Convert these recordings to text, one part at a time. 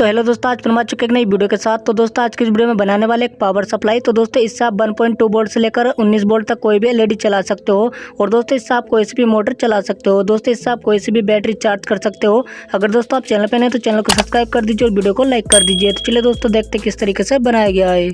तो हेलो दोस्तों, आज फिर आ चुके एक नई वीडियो के साथ। तो दोस्तों आज की इस वीडियो में बनाने वाले एक पावर सप्लाई। तो दोस्तों इससे आप 1.2 वोल्ट से लेकर 19 वोल्ट तक कोई भी एलईडी चला सकते हो। और दोस्तों इससे आप कोई सी भी मोटर चला सकते हो। दोस्तों इससे आप कोई सी भी बैटरी चार्ज कर सकते हो। अगर दोस्तों आप चैनल पे नए तो चैनल को सब्सक्राइब कर दीजिए और वीडियो को लाइक कर दीजिए। तो चलिए दोस्तों देखते किस तरीके से बनाया गया है।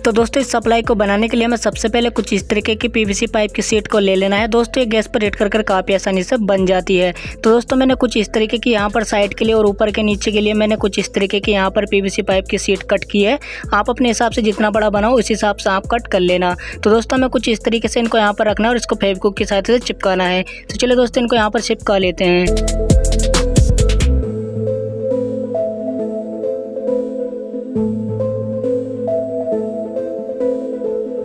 तो दोस्तों इस सप्लाई को बनाने के लिए हमें सबसे पहले कुछ इस तरीके की पीवीसी पाइप की शीट को ले लेना है। दोस्तों ये गैस पर रेड कर काफ़ी आसानी से बन जाती है। तो दोस्तों मैंने कुछ इस तरीके की यहाँ पर साइड के लिए और ऊपर के नीचे के लिए मैंने कुछ इस तरीके की यहाँ पर पीवीसी पाइप की शीट कट की है। आप अपने हिसाब से जितना बड़ा बनाओ उस हिसाब से आप कट कर लेना। तो दोस्तों हमें कुछ इस तरीके से इनको यहाँ पर रखना है और इसको फेविक्विक की सहायता से चिपकाना है। तो चलिए दोस्तों इनको यहाँ पर चिपका लेते हैं।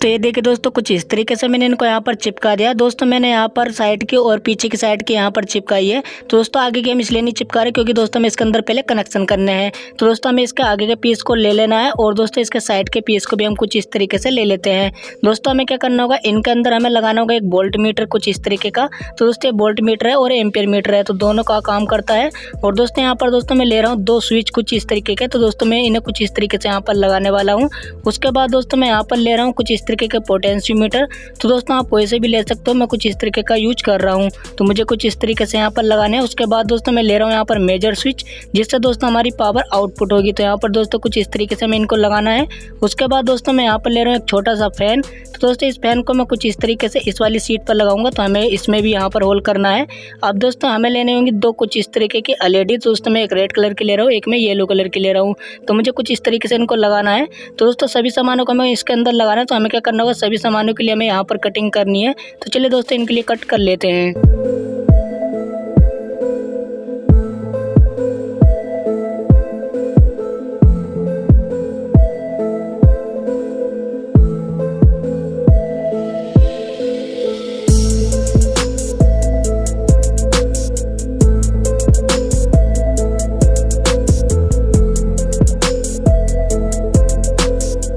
तो ये देखिए दोस्तों कुछ इस तरीके से मैंने इनको यहाँ पर चिपका दिया। दोस्तों मैंने यहाँ पर साइड की और पीछे की साइड की यहाँ पर चिपकाई है। तो दोस्तों आगे की हम इसलिए नहीं चिपका रहे क्योंकि दोस्तों हमें इसके अंदर पहले कनेक्शन करने हैं। तो दोस्तों हमें इसके आगे के पीस को ले लेना है और दोस्तों इसके साइड के पीस को भी हम कुछ इस तरीके से ले लेते हैं। दोस्तों हमें क्या करना होगा, इनके अंदर हमें लगाना होगा एक वोल्ट मीटर कुछ इस तरीके का। तो दोस्तों वोल्ट मीटर है और एम्पियर मीटर है, तो दोनों का काम करता है। और दोस्तों यहाँ पर दोस्तों मैं ले रहा हूँ 2 स्विच कुछ इस तरीके के। तो दोस्तों मैं इन्हें कुछ इस तरीके से यहाँ पर लगाने वाला हूँ। उसके बाद दोस्तों मैं यहाँ पर ले रहा हूँ कुछ इस तरीके के पोटेंशियोमीटर। तो दोस्तों आप वैसे भी ले सकते हो, मैं कुछ इस तरीके का यूज कर रहा हूँ। तो मुझे कुछ इस तरीके से यहाँ पर लगाने हैं। उसके बाद दोस्तों मैं ले रहा हूँ यहाँ पर मेजर स्विच, जिससे दोस्तों हमारी पावर आउटपुट होगी। तो यहाँ पर दोस्तों कुछ इस तरीके से मैं इनको लगाना है। उसके बाद दोस्तों मैं यहाँ पर ले रहा हूँ एक छोटा सा फैन। तो दोस्तों इस फैन को मैं कुछ इस तरीके से इस वाली सीट पर लगाऊंगा। तो हमें इसमें भी यहाँ पर होल करना है। अब दोस्तों हमें लेने होंगे 2 कुछ इस तरीके की एलईडी। तो दोस्तों मैं एक रेड कलर की ले रहा हूँ, एक मैं येलो कलर की ले रहा हूँ। तो मुझे कुछ इस तरीके से इनको लगाना है। तो दोस्तों सभी सामानों को हमें इसके अंदर लगाना है। तो हमें क्या करना होगा, सभी सामानों के लिए हमें यहाँ पर कटिंग करनी है। तो चलिए दोस्तों इनके लिए कट कर लेते हैं।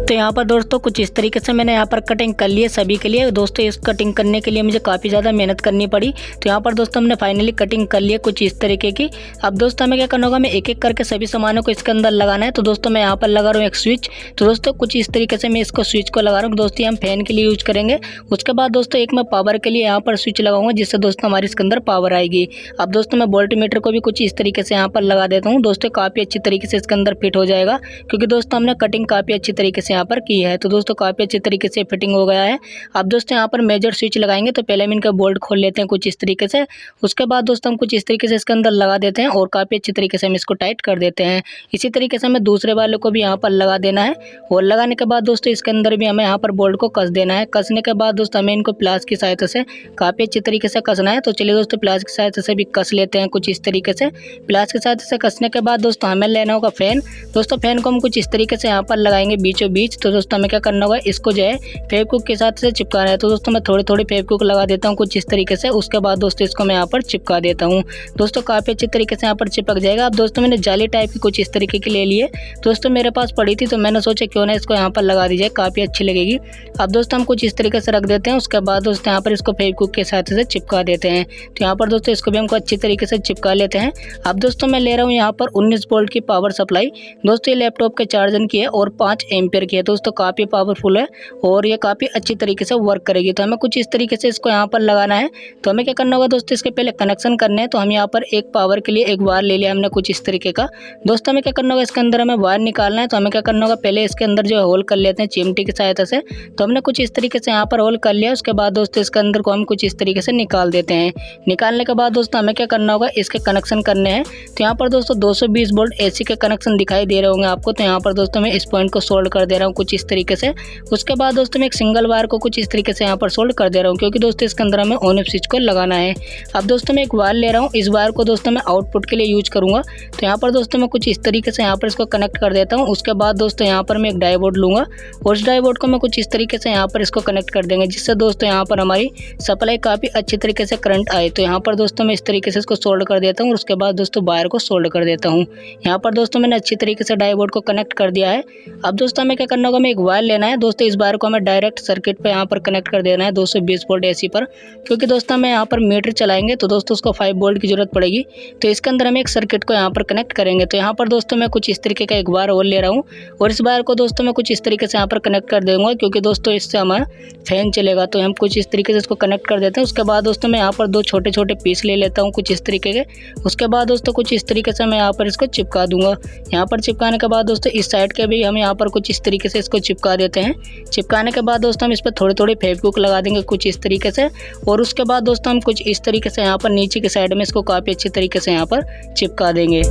तो यहाँ पर दोस्तों कुछ इस तरीके से मैंने यहाँ पर कटिंग कर ली है सभी के लिए। दोस्तों इस कटिंग करने के लिए मुझे काफ़ी ज़्यादा मेहनत करनी पड़ी। तो यहाँ पर दोस्तों हमने फाइनली कटिंग कर ली है कुछ इस तरीके की। अब दोस्तों हमें क्या करना होगा, मैं एक एक करके सभी सामानों को इसके अंदर लगाना है। तो दोस्तों मैं यहाँ पर लगा रहा हूँ एक स्विच। तो दोस्तों कुछ इस तरीके से मैं इसको स्विच को लगा रहा हूँ। दोस्तों हम फैन के लिए यूज करेंगे। उसके बाद दोस्तों एक मैं पावर के लिए यहाँ पर स्विच लगाऊंगा, जिससे दोस्तों हमारी इसके अंदर पावर आएगी। अब दोस्तों मैं वोल्ट मीटर को भी कुछ इस तरीके से यहाँ पर लगा देता हूँ। दोस्तों काफ़ी अच्छी तरीके से इसके अंदर फिट हो जाएगा, क्योंकि दोस्तों हमने कटिंग काफ़ी अच्छी तरीके से यहाँ पर की है। तो दोस्तों काफ़ी अच्छी तरीके से फिटिंग हो गया है। अब दोस्तों यहाँ पर मेजर स्विच लगाएंगे। तो पहले हम इनका बोल्ट खोल लेते हैं कुछ इस तरीके से। उसके बाद दोस्तों हम कुछ इस तरीके से इसके अंदर लगा देते हैं और काफ़ी अच्छी तरीके से हम इसको टाइट कर देते हैं। इसी तरीके से हमें दूसरे वाले को भी यहाँ पर लगा देना है। और लगाने के बाद दोस्तों इसके अंदर भी हमें यहाँ पर बोल्ट को कस देना है। कसने के बाद दोस्तों हमें इनको प्लास की सहायता से काफ़ी अच्छी तरीके से कसना है। तो चलिए दोस्तों प्लास की सहायता से भी कस लेते हैं कुछ इस तरीके से। प्लास की सहायता से कसने के बाद दोस्तों हमें लेना होगा फैन। दोस्तों फैन को हम कुछ इस तरीके से यहाँ पर लगाएंगे बीचों बीच। तो दोस्तों हमें क्या करना होगा, इसको जो है फेविक्विक के साथ से चिपकाना है। तो दोस्तों मैं थोड़ी थोड़ी फेविक्विक लगा देता हूँ कुछ इस तरीके से। उसके बाद दोस्तों इसको मैं यहाँ पर चिपका देता हूँ। दोस्तों काफ़ी अच्छी तरीके से यहाँ पर चिपक जाएगा। अब दोस्तों मैंने जाली टाइप की कुछ इस तरीके की ले लिए। दोस्तों मेरे पास पड़ी थी, तो मैंने सोचा क्यों ना इसको यहाँ पर लगा दी जाए, काफ़ी अच्छी लगेगी। अब दोस्तों हम कुछ इस तरीके से रख देते हैं। उसके बाद दोस्तों यहाँ पर इसको फेविक्विक के साथ से चिपका देते हैं। तो यहाँ पर दोस्तों इसको भी हमको अच्छी तरीके से चिपका लेते हैं। अब दोस्तों मैं ले रहा हूँ यहाँ पर 19 वोल्ट की पावर सप्लाई। दोस्तों ये लैपटॉप के चार्जर की है और 5 एम्पियर की है। दोस्तों काफ़ी पावरफुल है और ये काफ़ी अच्छी तरीके से वर्क करेगी। तो हमें कुछ इस तरीके से इसको यहाँ पर लगाना है। तो हमें क्या करना होगा दोस्तों, इसके पहले कनेक्शन करने हैं। तो हम यहाँ पर एक पावर के लिए एक वायर ले लिया हमने कुछ इस तरीके का। दोस्तों हमें क्या करना होगा, इसके अंदर हमें वायर निकालना है। तो हमें क्या करना होगा, पहले इसके अंदर जो है होल कर लेते हैं चिमटी की सहायता से। तो हमने कुछ इस तरीके से यहाँ पर होल कर लिया। उसके बाद दोस्तों इसके अंदर को हम कुछ इस तरीके से निकाल देते हैं। निकालने के बाद दोस्तों हमें क्या करना होगा, इसके कनेक्शन करने हैं। तो यहाँ पर दोस्तों 220 वोल्ट AC के कनेक्शन दिखाई दे रहे होंगे आपको। तो यहाँ पर दोस्तों मैं इस पॉइंट को सोल्ड कर दे रहा हूँ कुछ इस तरीके से। उसके बाद दोस्तों मैं एक सिंगल वायर को कुछ इस तरीके से यहाँ पर सोल्ड कर दे रहा हूँ, क्योंकि दोस्तों इसके अंदर हमें ऑन ऑफ स्विच को लगाना है। अब दोस्तों मैं एक वायर ले रहा हूँ। इस वायर को दोस्तों मैं आउटपुट के लिए यूज करूँगा। तो यहाँ पर दोस्तों मैं कुछ इस तरीके से यहाँ पर इसको कनेक्ट कर देता हूँ। उसके बाद दोस्तों यहाँ पर मैं एक डायोड लूँगा और उस डायोड को मैं कुछ इस तरीके से यहाँ पर इसको कनेक्ट कर देंगे, जिससे दोस्तों यहाँ पर हमारी सप्लाई काफ़ी अच्छी तरीके से करंट आए। तो यहाँ पर दोस्तों मैं इस तरीके से इसको सोल्ड कर देता हूँ और उसके बाद दोस्तों वायर को सोल्ड कर देता हूँ। यहाँ पर दोस्तों मैंने अच्छी तरीके से डायोड को कनेक्ट कर दिया है। अब दोस्तों हमें क्या करना करना होगा, हमें एक वायर लेना है दोस्तों। इस वायर को हमें डायरेक्ट सर्किट पे यहाँ पर कनेक्ट कर देना है 220 वोल्ट एसी पर, क्योंकि दोस्तों हमें यहाँ पर मीटर चलाएंगे तो दोस्तों उसको 5 वोल्ट की जरूरत पड़ेगी। तो इसके अंदर हम एक सर्किट को यहाँ पर कनेक्ट करेंगे। तो यहाँ पर दोस्तों मैं कुछ इस तरीके का एक वायर और ले रहा हूँ और इस वायर को दोस्तों मैं कुछ इस तरीके से यहाँ पर कनेक्ट कर दूंगा, क्योंकि दोस्तों इससे हमारा फैन चलेगा। तो हम कुछ इस तरीके से इसको कनेक्ट कर देते हैं। उसके बाद दोस्तों मैं यहाँ पर 2 छोटे छोटे पीस ले लेता हूँ कुछ इस तरीके के। उसके बाद दोस्तों कुछ इस तरीके से मैं यहाँ पर इसको चिपका दूंगा। यहाँ पर चिपकाने के बाद दोस्तों इस साइड के भी हम यहाँ पर कुछ इस तरीके से इसको चिपका देते हैं। चिपकाने के बाद दोस्तों हम इस पर थोड़ी थोड़ी फेविक्विक लगा देंगे कुछ इस तरीके से। और उसके बाद दोस्तों हम कुछ इस तरीके से यहाँ पर नीचे की साइड में इसको काफ़ी अच्छी तरीके से यहाँ पर चिपका देंगे।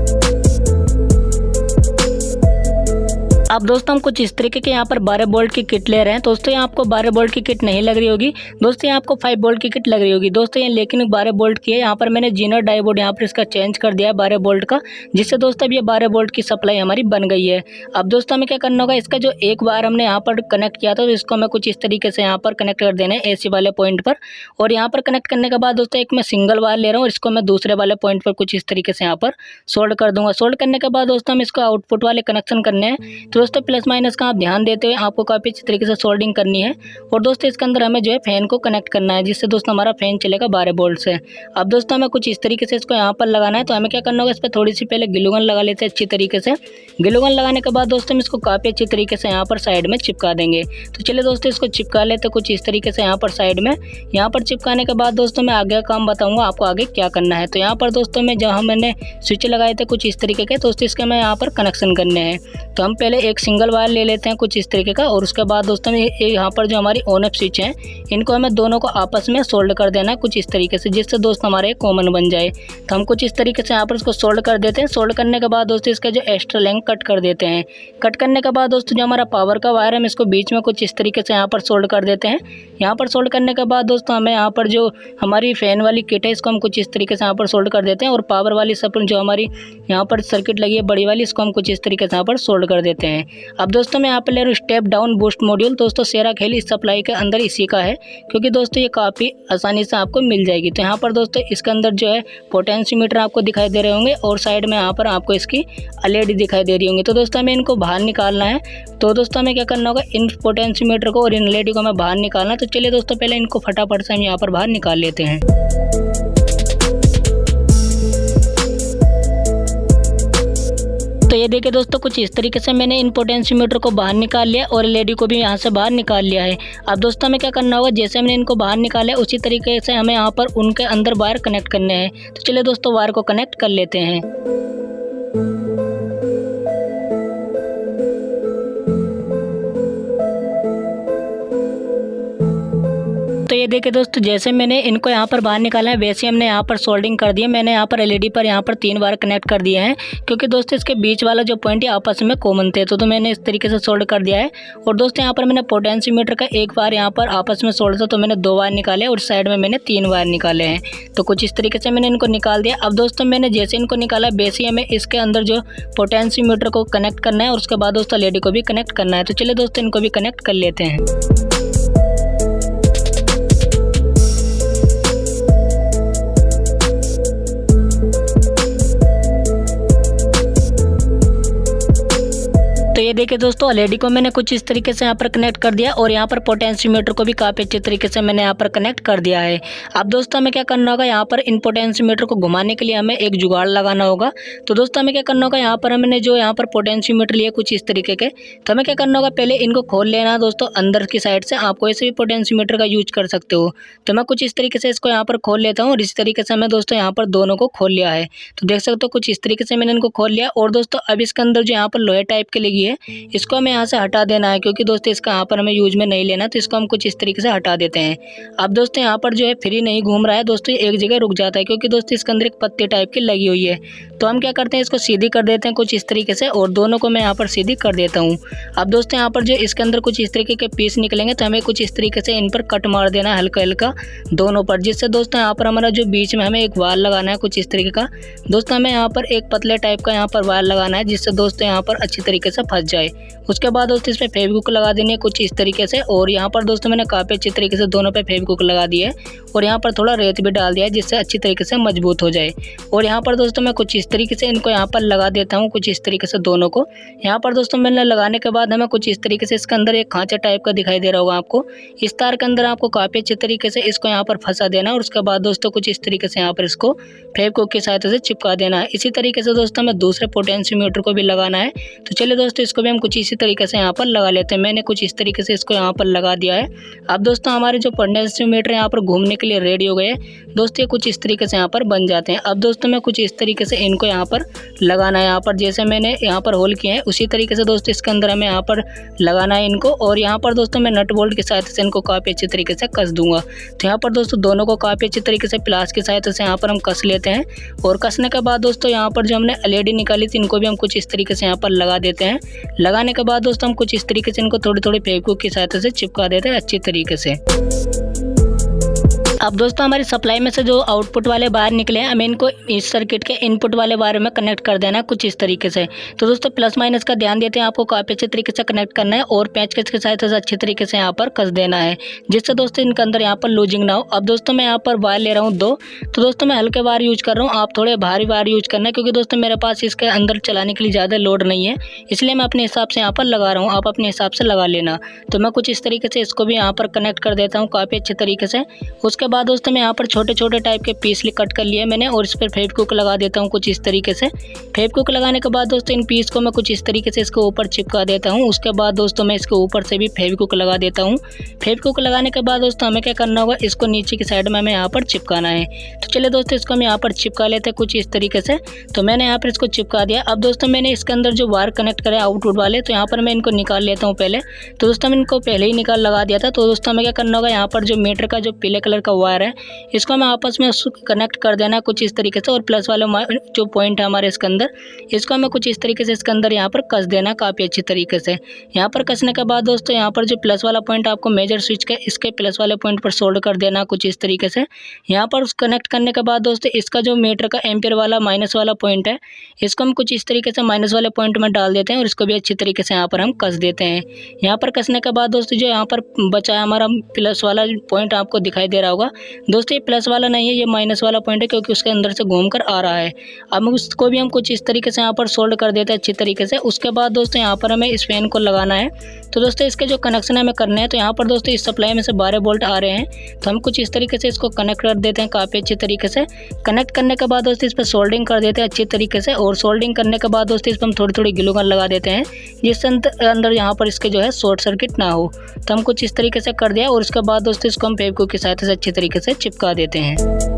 अब दोस्तों हम कुछ इस तरीके के यहाँ पर 12 वोल्ट की किट ले रहे हैं। दोस्तों यहाँ आपको 12 वोल्ट की किट नहीं लग रही होगी दोस्तों, यहाँ आपको 5 वोल्ट की किट लग रही होगी दोस्तों। ये लेकिन 12 वोल्ट की है। यहाँ पर मैंने जीनर डायोड यहाँ पर इसका चेंज कर दिया है 12 वोल्ट का, जिससे दोस्तों अब ये 12 वोल्ट की सप्लाई हमारी बन गई है। अब दोस्तों हमें क्या करना होगा, इसका जो एक वायर हमने यहाँ पर कनेक्ट किया था तो इसको हमें कुछ इस तरीके से यहाँ पर कनेक्ट कर देना है एसी वाले पॉइंट पर। और यहाँ पर कनेक्ट करने के बाद दोस्तों एक मैं सिंगल वायर ले रहा हूँ, इसको मैं दूसरे वाले पॉइंट पर कुछ इस तरीके से यहाँ पर सोल्ड कर दूंगा। सोल्ड करने के बाद दोस्तों हम इसको आउटपुट वाले कनेक्शन करने हैं। तो दोस्तों प्लस माइनस आप ध्यान देते हुए आपको काफ़ी अच्छी तरीके से सोल्डिंग करनी है। और दोस्तों इसके अंदर हमें जो है फैन को कनेक्ट करना है, जिससे दोस्तों हमारा फैन चलेगा 12 वोल्ट से। अब दोस्तों हमें कुछ इस तरीके से इसको यहाँ पर लगाना है। तो हमें क्या करना होगा, इस पर थोड़ी सी पहले ग्लू गन लगा लेते हैं अच्छी तरीके से। ग्लू गन लगाने के बाद दोस्तों हम इसको काफ़ी अच्छी तरीके से यहाँ पर साइड में चिपका देंगे। तो चलिए दोस्तों इसको चिपका लेते हैं कुछ इस तरीके से यहाँ पर साइड में। यहाँ पर चिपकाने के बाद दोस्तों मैं आगे का काम बताऊँगा आपको आगे क्या करना है। तो यहाँ पर दोस्तों में जहाँ मैंने स्विच लगाए थे कुछ इस तरीके के दोस्तों, इसके मैं यहाँ पर कनेक्शन करने हैं। तो हम पहले एक सिंगल वायर ले लेते हैं कुछ इस तरीके का। और उसके बाद दोस्तों यहाँ पर जो हमारी ऑन ऑफ स्विच है इनको हमें दोनों को आपस में सोल्ड कर देना है कुछ इस तरीके से, जिससे दोस्तों हमारे कॉमन बन जाए। तो हम कुछ इस तरीके से यहाँ पर इसको सोल्ड कर देते हैं। सोल्ड करने के बाद दोस्तों इसका जो एक्स्ट्रा लेंथ कट कर देते हैं। कट करने के बाद दोस्तों जो हमारा पावर का वायर है हम इसको बीच में कुछ इस तरीके से यहाँ पर सोल्ड कर देते हैं। यहाँ पर सोल्ड करने के बाद दोस्तों हमें यहाँ पर जो हमारी फैन वाली किट है इसको हम कुछ इस तरीके से यहाँ पर सोल्ड कर देते हैं। और पावर वाली सब जो हमारी यहाँ पर सर्किट लगी है बड़ी वाली, इसको हम कुछ इस तरीके से यहाँ पर सोल्ड कर देते हैं। अब दोस्तों मैं यहाँ पर ले रहा हूँ स्टेप डाउन बूस्ट मॉड्यूल। दोस्तों सेरा खेल इस सप्लाई के अंदर इसी का है, क्योंकि दोस्तों ये काफ़ी आसानी से आपको मिल जाएगी। तो यहाँ पर दोस्तों इसके अंदर जो है पोटेंशियोमीटर आपको दिखाई दे रहे होंगे और साइड में यहाँ पर आपको इसकी एलईडी दिखाई दे रही होंगी। तो दोस्तों हमें इनको बाहर निकालना है। तो दोस्तों हमें क्या करना होगा, इन पोटेंशियोमीटर को और इन एलईडी को हमें बाहर निकालना है। तो चलिए दोस्तों पहले इनको फटाफट से हम यहाँ पर बाहर निकाल लेते हैं। तो ये देखिए दोस्तों कुछ इस तरीके से मैंने इन पोटेंशियोमीटर को बाहर निकाल लिया और एलईडी को भी यहाँ से बाहर निकाल लिया है। अब दोस्तों हमें क्या करना होगा, जैसे हमने इनको बाहर निकाला है उसी तरीके से हमें यहाँ पर उनके अंदर वायर कनेक्ट करने हैं। तो चलिए दोस्तों वायर को कनेक्ट कर लेते हैं। तो ये देखिए दोस्तों जैसे मैंने इनको यहाँ पर बाहर निकाला है वैसे हमने यहाँ पर सोल्डिंग कर दी है। मैंने यहाँ पर एलईडी पर यहाँ पर 3 बार कनेक्ट कर दिए हैं, क्योंकि दोस्तों इसके बीच वाला जो पॉइंट है आपस में कॉमन थे। तो मैंने इस तरीके से सोल्ड कर दिया है। और दोस्तों यहाँ पर मैंने पोटेंशियोमीटर का एक बार यहाँ पर आपस में सोल्ड था, तो मैंने 2 वायर निकाले और साइड में मैंने 3 वायर निकाले हैं। तो कुछ इस तरीके से मैंने इनको निकाल दिया। अब दोस्तों मैंने जैसे इनको निकाला वैसे ही हमें इसके अंदर जो पोटेंशियोमीटर को कनेक्ट करना है और उसके बाद दोस्तों एलईडी को भी कनेक्ट करना है। तो चलिए दोस्तों इनको भी कनेक्ट कर लेते हैं। तो ये देखिए दोस्तों एलईडी को मैंने कुछ इस तरीके से यहाँ पर कनेक्ट कर दिया और यहाँ पर पोटेंशियोमीटर को भी काफ़ी अच्छे तरीके से मैंने यहाँ पर कनेक्ट कर दिया है। अब दोस्तों हमें क्या करना होगा, यहाँ पर इन पोटेंशियोमीटर को घुमाने के लिए हमें एक जुगाड़ लगाना होगा। तो दोस्तों हमें क्या करना होगा, यहाँ पर हमने जो यहाँ पर पोटेंशियोमीटर लिए कुछ इस तरीके के, तो हमें क्या करना होगा, पहले इनको खोल लेना दोस्तों अंदर की साइड से। आप कोई से भी पोटेंशियोमीटर का यूज कर सकते हो। तो मैं कुछ इस तरीके से इसको यहाँ पर खोल लेता हूँ और इस तरीके से मैं दोस्तों यहाँ पर दोनों को खोल लिया है। तो देख सकते हो कुछ इस तरीके से मैंने इनको खोल लिया। और दोस्तों अब इसके अंदर जो यहाँ पर लोहे टाइप की लगी है इसको हमें यहाँ से हटा देना है, क्योंकि दोस्तों इसका यहाँ पर हमें यूज में नहीं लेना। तो इसको हम कुछ इस तरीके से हटा देते हैं। अब दोस्तों यहाँ पर जो है फ्री नहीं घूम रहा है दोस्तों, एक जगह रुक जाता है, क्योंकि दोस्तों इसके अंदर एक पत्ती टाइप की लगी हुई है। तो हम क्या करते हैं, इसको सीधी कर देते हैं कुछ इस तरीके से और दोनों को मैं यहाँ पर सीधी कर देता हूँ। अब दोस्तों यहाँ पर जो इसके अंदर कुछ इस तरीके के पीस निकलेंगे, तो हमें कुछ इस तरीके से इन पर कट मार देना है हल्का हल्का दोनों पर, जिससे दोस्तों यहाँ पर हमारा जो बीच में हमें एक वायर लगाना है कुछ इस तरीके का। दोस्तों हमें यहाँ पर एक पतले टाइप का यहाँ पर वायर लगाना है, जिससे दोस्तों यहाँ पर अच्छी तरीके से फंस फंस जाए। उसके बाद दोस्तों इस पर फेविक्विक लगा देनी है कुछ इस तरीके से, और यहाँ पर दोस्तों मैंने काफ़ी अच्छी तरीके से दोनों पे फेविक्विक लगा दिया है और यहाँ पर थोड़ा रेत भी डाल दिया है जिससे अच्छी तरीके से मजबूत हो जाए। और यहाँ पर दोस्तों मैं कुछ इस तरीके से इनको यहाँ पर लगा देता हूँ कुछ इस तरीके से दोनों को। यहाँ पर दोस्तों मैंने लगाने के बाद हमें कुछ इस तरीके से इसके अंदर एक खांचा टाइप का दिखाई दे रहा होगा आपको। इस तार के अंदर आपको काफ़ी अच्छे तरीके से इसको यहाँ पर फंसा देना और उसके बाद दोस्तों कुछ इस तरीके से यहाँ पर इसको फेविक्विक की सहायता से चिपका देना है। इसी तरीके से दोस्तों हमें दूसरे पोटेंशियोमीटर को भी लगाना है। तो चलिए दोस्तों इसको भी हम कुछ इसी तरीके से यहाँ पर लगा लेते हैं। मैंने कुछ इस तरीके से इसको यहाँ पर लगा दिया है। अब दोस्तों हमारे जो पोटेंशियोमीटर यहाँ पर घूमने के लिए रेडी हो गए दोस्तों, ये कुछ इस तरीके से यहाँ पर बन जाते हैं। अब दोस्तों मैं कुछ इस तरीके से इनको यहाँ पर लगाना है। यहाँ पर जैसे मैंने यहाँ पर होल किए हैं उसी तरीके से दोस्तों इसके अंदर हमें यहाँ पर लगाना है इनको। और यहाँ पर दोस्तों मैं नट बोल्ट की सहायता से इनको काफ़ी अच्छी तरीके से कस दूंगा। तो यहाँ पर दोस्तों दोनों को काफ़ी अच्छी तरीके से प्लास की सहायता से यहाँ पर हम कस लेते हैं। और कसने के बाद दोस्तों यहाँ पर जो हमने LED निकाली थी इनको भी हम कुछ इस तरीके से यहाँ पर लगा देते हैं। लगाने के बाद दोस्तों हम कुछ इस तरीके से इनको थोड़ी थोड़ी फेविक्विक की सहायता से चिपका देते हैं अच्छी तरीके से। अब दोस्तों हमारी सप्लाई में से जो आउटपुट वाले वायर निकले हैं हमें इनको इस सर्किट के इनपुट वाले वायर में कनेक्ट कर देना है कुछ इस तरीके से। तो दोस्तों प्लस माइनस का ध्यान देते हैं, आपको काफ़ी अच्छे तरीके से कनेक्ट करना है और पेंचकस के सहायता से अच्छे तरीके से यहाँ पर कस देना है जिससे दोस्तों इनके अंदर यहाँ पर लूजिंग ना हो। अब दोस्तों मैं यहाँ पर वायर ले रहा हूँ 2। तो दोस्तों मैं हल्के वायर यूज कर रहा हूँ, आप थोड़े भारी वायर यूज करना है क्योंकि दोस्तों मेरे पास इसके अंदर चलाने के लिए ज़्यादा लोड नहीं है, इसलिए मैं अपने हिसाब से यहाँ पर लगा रहा हूँ, आप अपने हिसाब से लगा लेना। तो मैं कुछ इस तरीके से इसको भी यहाँ पर कनेक्ट कर देता हूँ काफ़ी अच्छे तरीके से। उसके बाद दोस्तों मैं यहाँ पर छोटे छोटे टाइप के पीस कट कर लिए मैंने और इस पर फेविक्विक लगा देता हूँ कुछ इस तरीके से। फेविक्विक लगाने के बाद दोस्तों इन पीस को मैं कुछ इस तरीके से इसके ऊपर चिपका देता हूँ। उसके बाद दोस्तों मैं इसके ऊपर से भी फेविक्विक लगा देता हूँ। फेविक्विक लगाने के बाद दोस्तों हमें क्या करना होगा, इसको नीचे की साइड में हमें यहाँ पर चिपकाना है। तो चलिए दोस्तों इसको हम यहाँ पर चिपका लेते हैं कुछ इस तरीके से। तो मैंने यहाँ पर इसको चिपका दिया। अब दोस्तों मैंने इसके अंदर जो वायर कनेक्ट करे आउटपुट वाले, तो यहाँ पर मैं इनको निकाल लेता हूँ पहले। तो दोस्तों मैं इनको पहले ही निकाल लगा दिया था। तो दोस्तों हमें क्या करना होगा, यहाँ पर जो मीटर का जो पीले कलर का वायर है इसको हमें आपस में कनेक्ट कर देना कुछ इस तरीके से। और प्लस वाले जो पॉइंट है हमारे इसके अंदर, इसको हमें कुछ इस तरीके से इसके अंदर यहाँ पर कस देना काफ़ी अच्छी तरीके से। यहाँ पर कसने के बाद दोस्तों यहाँ पर जो प्लस वाला पॉइंट आपको मेजर स्विच के इसके प्लस वाले पॉइंट पर सोल्ड कर देना कुछ इस तरीके से। यहाँ पर कनेक्ट करने के बाद दोस्तों इसका जो मीटर का एम्पियर वाला माइनस वाला पॉइंट है इसको हम कुछ इस तरीके से माइनस वाले पॉइंट में डाल देते हैं और इसको भी अच्छी तरीके से यहाँ पर हम कस देते हैं। यहाँ पर कसने के बाद दोस्तों जो यहाँ पर बचा है हमारा प्लस वाला पॉइंट आपको दिखाई दे रहा होगा दोस्तों, ये प्लस वाला नहीं है, ये माइनस वाला पॉइंट है क्योंकि उसके अंदर से घूम कर आ रहा है। अब उसको भी हम कुछ इस तरीके से यहाँ पर सोल्ड कर देते हैं अच्छी तरीके से। उसके बाद दोस्तों यहाँ पर हमें इस फैन को लगाना है। तो दोस्तों इसके जो कनेक्शन हमें करने हैं, तो यहाँ पर दोस्तों इस सप्लाई में से 12 वोल्ट आ रहे हैं, तो हम कुछ इस तरीके से इसको कनेक्ट कर देते हैं काफ़ी अच्छी तरीके से। कनेक्ट करने के बाद दोस्तों इस पर सोल्डिंग कर देते हैं अच्छी तरीके से। और सोल्डिंग करने के बाद दोस्तों इस पर हम थोड़ी थोड़ी ग्लू गन लगा देते हैं जिससे अंदर यहाँ पर इसके जो है शॉर्ट सर्किट ना हो। तो हम कुछ इस तरीके से कर दिया और उसके बाद दोस्तों इसको हम फेविक्विक की सहायता से अच्छी तरीके से चिपका देते हैं।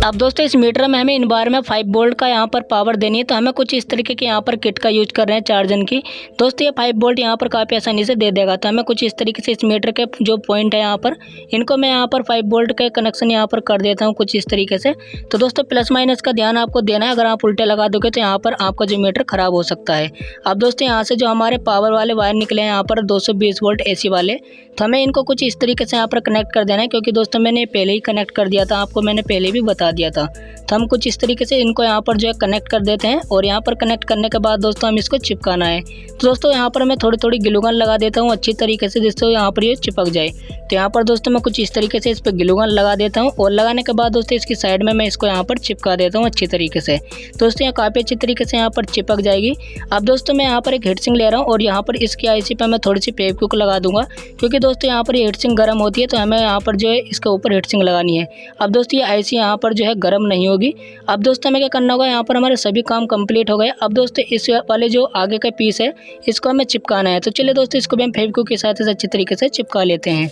अब दोस्तों इस मीटर में हमें इन बार में 5 वोल्ट का यहाँ पर पावर देनी है, तो हमें कुछ इस तरीके की यहाँ पर किट का यूज कर रहे हैं चार्जन की। दोस्तों ये 5 वोल्ट यहाँ पर काफ़ी आसानी से दे देगा। तो हमें कुछ इस तरीके से इस मीटर के जो पॉइंट है यहाँ पर इनको मैं यहाँ पर 5 वोल्ट के कनेक्शन यहाँ पर कर देता हूँ कुछ इस तरीके से। तो दोस्तों प्लस माइनस का ध्यान आपको देना है, अगर आप उल्टे लगा दोगे तो यहाँ पर आपका जो मीटर खराब हो सकता है। अब दोस्तों यहाँ से जो हमारे पावर वाले वायर निकले हैं यहाँ पर 220 वोल्ट AC वाले, तो हमें इनको कुछ इस तरीके से यहाँ पर कनेक्ट कर देना है क्योंकि दोस्तों मैंने पहले ही कनेक्ट कर दिया था, आपको मैंने पहले भी बता दिया था। तो हम कुछ इस तरीके से इनको यहाँ पर जो है कनेक्ट कर देते हैं और यहाँ पर कनेक्ट करने के बाद दोस्तों हम इसको चिपकाना है। तो दोस्तों यहाँ पर मैं थोड़ी थोड़ी ग्लू गन लगा देता हूँ अच्छी तरीके से जिससे यहाँ पर ये चिपक जाए। तो यहाँ पर दोस्तों मैं कुछ इस तरीके से इस पर ग्लू गन लगा देता हूँ और लगाने के बाद दोस्तों इसकी साइड में मैं इसको यहाँ पर चिपका देता हूँ अच्छी तरीके से। दोस्तों यहाँ काफ़ी अच्छी तरीके से यहाँ पर चिपक जाएगी। अब दोस्तों मैं यहाँ पर एक हीट सिंक ले रहा हूँ और यहाँ पर इसकी IC पर मैं थोड़ी सी फेविक्विक लगा दूंगा क्योंकि दोस्तों यहाँ पर ये हीट सिंक गर्म होती है, तो हमें यहाँ पर जो है इसके ऊपर हीट सिंक लगानी है। अब दोस्तों ये IC यहाँ पर जो है गर्म नहीं होगी। अब दोस्तों हमें क्या करना होगा, यहाँ पर हमारे सभी काम कंप्लीट हो गए। अब दोस्तों इस वाले जो आगे का पीस है इसको हमें चिपकाना है। तो चलिए दोस्तों इसको भी हम फेविक्विक के साथ अच्छी तरीके से चिपका लेते हैं।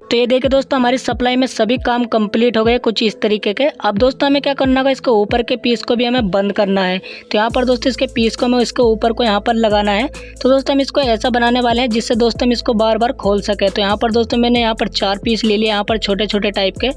तो ये देखिए दोस्तों हमारी सप्लाई में सभी काम कंप्लीट हो गए कुछ इस तरीके के। अब दोस्तों हमें क्या करना होगा, इसके ऊपर के पीस को भी हमें बंद करना है। तो यहाँ पर दोस्तों इसके पीस को हमें इसके ऊपर को यहाँ पर लगाना है। तो दोस्तों हम इसको ऐसा बनाने वाले हैं जिससे दोस्तों हम इसको बार बार खोल सके। तो यहाँ पर दोस्तों मैंने यहाँ पर 4 पीस ले लिए यहाँ पर छोटे छोटे टाइप के,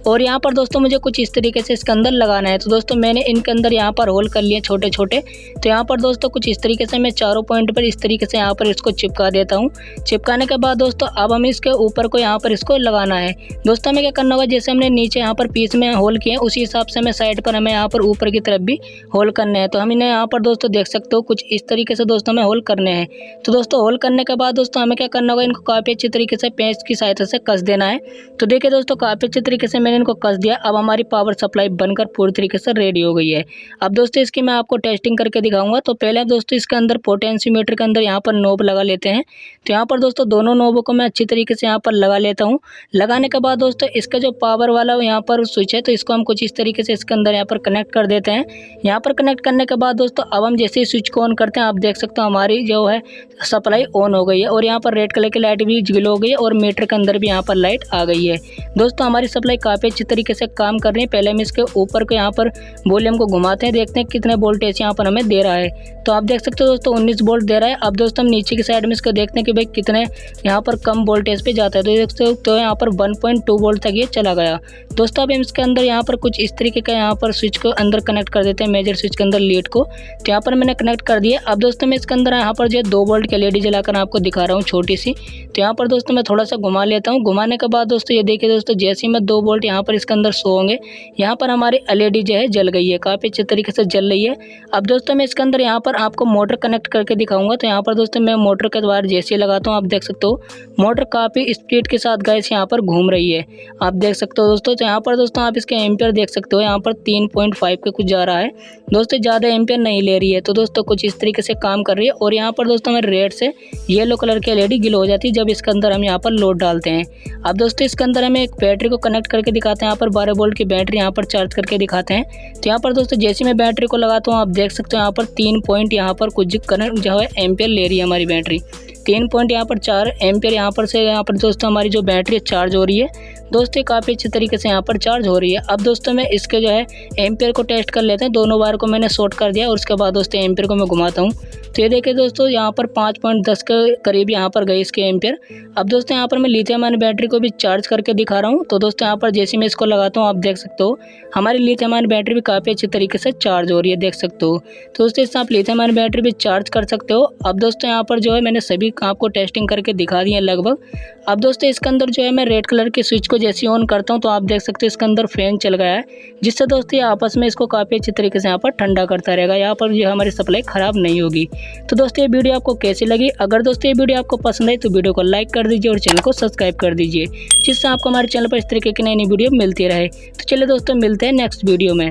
और यहाँ पर दोस्तों मुझे कुछ इस तरीके से इसके अंदर लगाना है। तो दोस्तों मैंने इनके अंदर यहाँ पर होल कर लिए छोटे छोटे। तो यहाँ पर दोस्तों कुछ इस तरीके से मैं चारों पॉइंट पर इस तरीके से यहाँ पर इसको चिपका देता हूँ। चिपकाने के बाद दोस्तों अब हम इसके ऊपर को यहाँ पर इसको लगाना है। दोस्तों हमें क्या करना होगा, जैसे हमने नीचे यहाँ पर पीस में होल किए हैं उसी हिसाब से हमें साइड पर हमें यहाँ पर ऊपर की तरफ भी होल करने हैं। तो हम इन्हें यहाँ पर दोस्तों देख सकते हो कुछ इस तरीके से दोस्तों हमें होल करने हैं। तो दोस्तों होल करने के बाद दोस्तों हमें क्या करना होगा, इनको काफ़ी अच्छी तरीके से पेंच की सहायता से कस देना है। तो देखिए दोस्तों काफ़ी अच्छे तरीके से मैंने इनको कस दिया। अब हमारी पावर सप्लाई बनकर पूरी तरीके से रेडी हो गई है। अब दोस्तों इसकी मैं आपको टेस्टिंग करके दिखाऊंगा। तो पहले दोस्तों इसके अंदर पोटेंशियोमीटर के अंदर यहाँ पर नोब लगा लेते हैं। तो यहाँ पर दोस्तों दोनों नोबों को मैं अच्छी तरीके से यहाँ पर लगा लेता हूँ। लगाने के बाद दोस्तों इसका जो पावर वाला यहाँ पर स्विच है तो इसको हम कुछ इस तरीके से इसके अंदर यहाँ पर कनेक्ट कर देते हैं। यहाँ पर कनेक्ट करने के बाद दोस्तों अब हम जैसे ही स्विच को ऑन करते हैं आप देख सकते हो हमारी जो है सप्लाई ऑन हो गई है और यहाँ पर रेड कलर की लाइट भी ग्लो हो गई है और मीटर के अंदर भी यहाँ पर लाइट आ गई है। दोस्तों हमारी सप्लाई काफ़ी अच्छी तरीके से काम कर रही है। पहले हम इसके ऊपर को यहाँ पर वॉल्यूम को घुमाते हैं, देखते हैं कितने वोल्टेज यहाँ पर हमें दे रहा है। तो आप देख सकते हो दोस्तों 19 वोल्ट दे रहा है। अब दोस्तों हम नीचे की साइड में इसको देखते हैं कि भाई कितने यहाँ पर कम वोल्टेज पे जाता है। तो देख सकते हो तो यहाँ पर 1.2 वोल्ट तक ये चला गया। दोस्तों अब हम इसके अंदर यहाँ पर कुछ इस तरीके का यहाँ पर स्विच को अंदर कनेक्ट कर देते हैं, मेजर स्विच के अंदर लीड को। तो यहाँ पर मैंने कनेक्ट कर दिया। अब दोस्तों मैं इसके अंदर यहाँ पर जो 2 वोल्ट की LED जलाकर आपको दिखा रहा हूँ छोटी सी। तो यहाँ पर दोस्तों मैं थोड़ा सा घुमा लेता हूँ। घुमाने के बाद दोस्तों ये देखिए दोस्तों जैसे ही मैं 2 वोल्ट यहाँ पर इसके अंदर शो होंगे यहाँ पर हमारी LED जो है जल गई है, काफ़ी अच्छे तरीके से जल रही है। अब दोस्तों मैं इसके अंदर यहाँ पर आपको मोटर कनेक्ट करके दिखाऊंगा। तो यहाँ पर दोस्तों मैं मोटर के द्वारा जैसे लगाता हूँ आप देख सकते हो मोटर काफ़ी स्पीड के साथ गैस यहाँ पर घूम रही है, आप देख सकते हो दोस्तों। तो यहाँ पर दोस्तों आप इसके एम्पियर देख सकते हो यहाँ पर 3.5 के कुछ जा रहा है दोस्तों, ज़्यादा एम्पियर नहीं ले रही है। तो दोस्तों कुछ इस तरीके से काम कर रही है और यहाँ पर दोस्तों हमें रेड से येलो कलर की LED ग्लो हो जाती है जब इसके अंदर हम यहाँ पर लोड डालते हैं। अब दोस्तों इसके अंदर हमें एक बैटरी को कनेक्ट करके दिखाते हैं। यहाँ पर 12 वोल्ट की बैटरी यहाँ पर चार्ज करके दिखाते हैं। तो यहाँ पर दोस्तों जैसे मैं बैटरी को लगाता हूँ आप देख सकते हो यहाँ पर 3 पॉइंट यहाँ पर कुछ करंट जो है एम्पियर ले रही है हमारी बैटरी। 3 पॉइंट यहाँ पर 4 एम्पियर यहाँ पर से यहाँ पर दोस्तों हमारी जो बैटरी चार्ज हो रही है दोस्तों काफ़ी अच्छे तरीके से यहाँ पर चार्ज हो रही है। अब दोस्तों मैं इसके जो है एम्पियर को टेस्ट कर लेते हैं। दोनों बार को मैंने शॉर्ट कर दिया और उसके बाद दोस्तों एम्पियर को मैं घुमाता हूँ। तो ये देखिए दोस्तों यहाँ पर 5.10 के करीब यहाँ पर गई इसके एम्पियर। अब दोस्तों यहाँ पर मैं लिथियम आयन बैटरी को भी चार्ज करके दिखा रहा हूँ। तो दोस्तों यहाँ पर जैसे मैं इसको लगाता हूँ आप देख सकते हो हमारी लिथियम आयन बैटरी भी काफ़ी अच्छे तरीके से चार्ज हो रही है, देख सकते हो। तो दोस्तों इससे आप लिथियम आयन बैटरी भी चार्ज कर सकते हो। अब दोस्तों यहाँ पर जो है मैंने सभी आपको टेस्टिंग करके दिखा दी है लगभग। अब दोस्तों इसके अंदर जो है मैं रेड कलर की स्विच को जैसे ऑन करता हूँ तो आप देख सकते हो इसके अंदर फैन चल गया है, जिससे दोस्तों ये आपस में इसको काफ़ी अच्छी तरीके से यहाँ पर ठंडा करता रहेगा, यहाँ पर जो हमारी सप्लाई ख़राब नहीं होगी। तो दोस्तों ये वीडियो आपको कैसी लगी? अगर दोस्तों ये वीडियो आपको पसंद आई तो वीडियो को लाइक कर दीजिए और चैनल को सब्सक्राइब कर दीजिए, जिससे आपको हमारे चैनल पर इस तरीके की नई नई वीडियो मिलती रहे। तो चलिए दोस्तों मिलते हैं नेक्स्ट वीडियो में।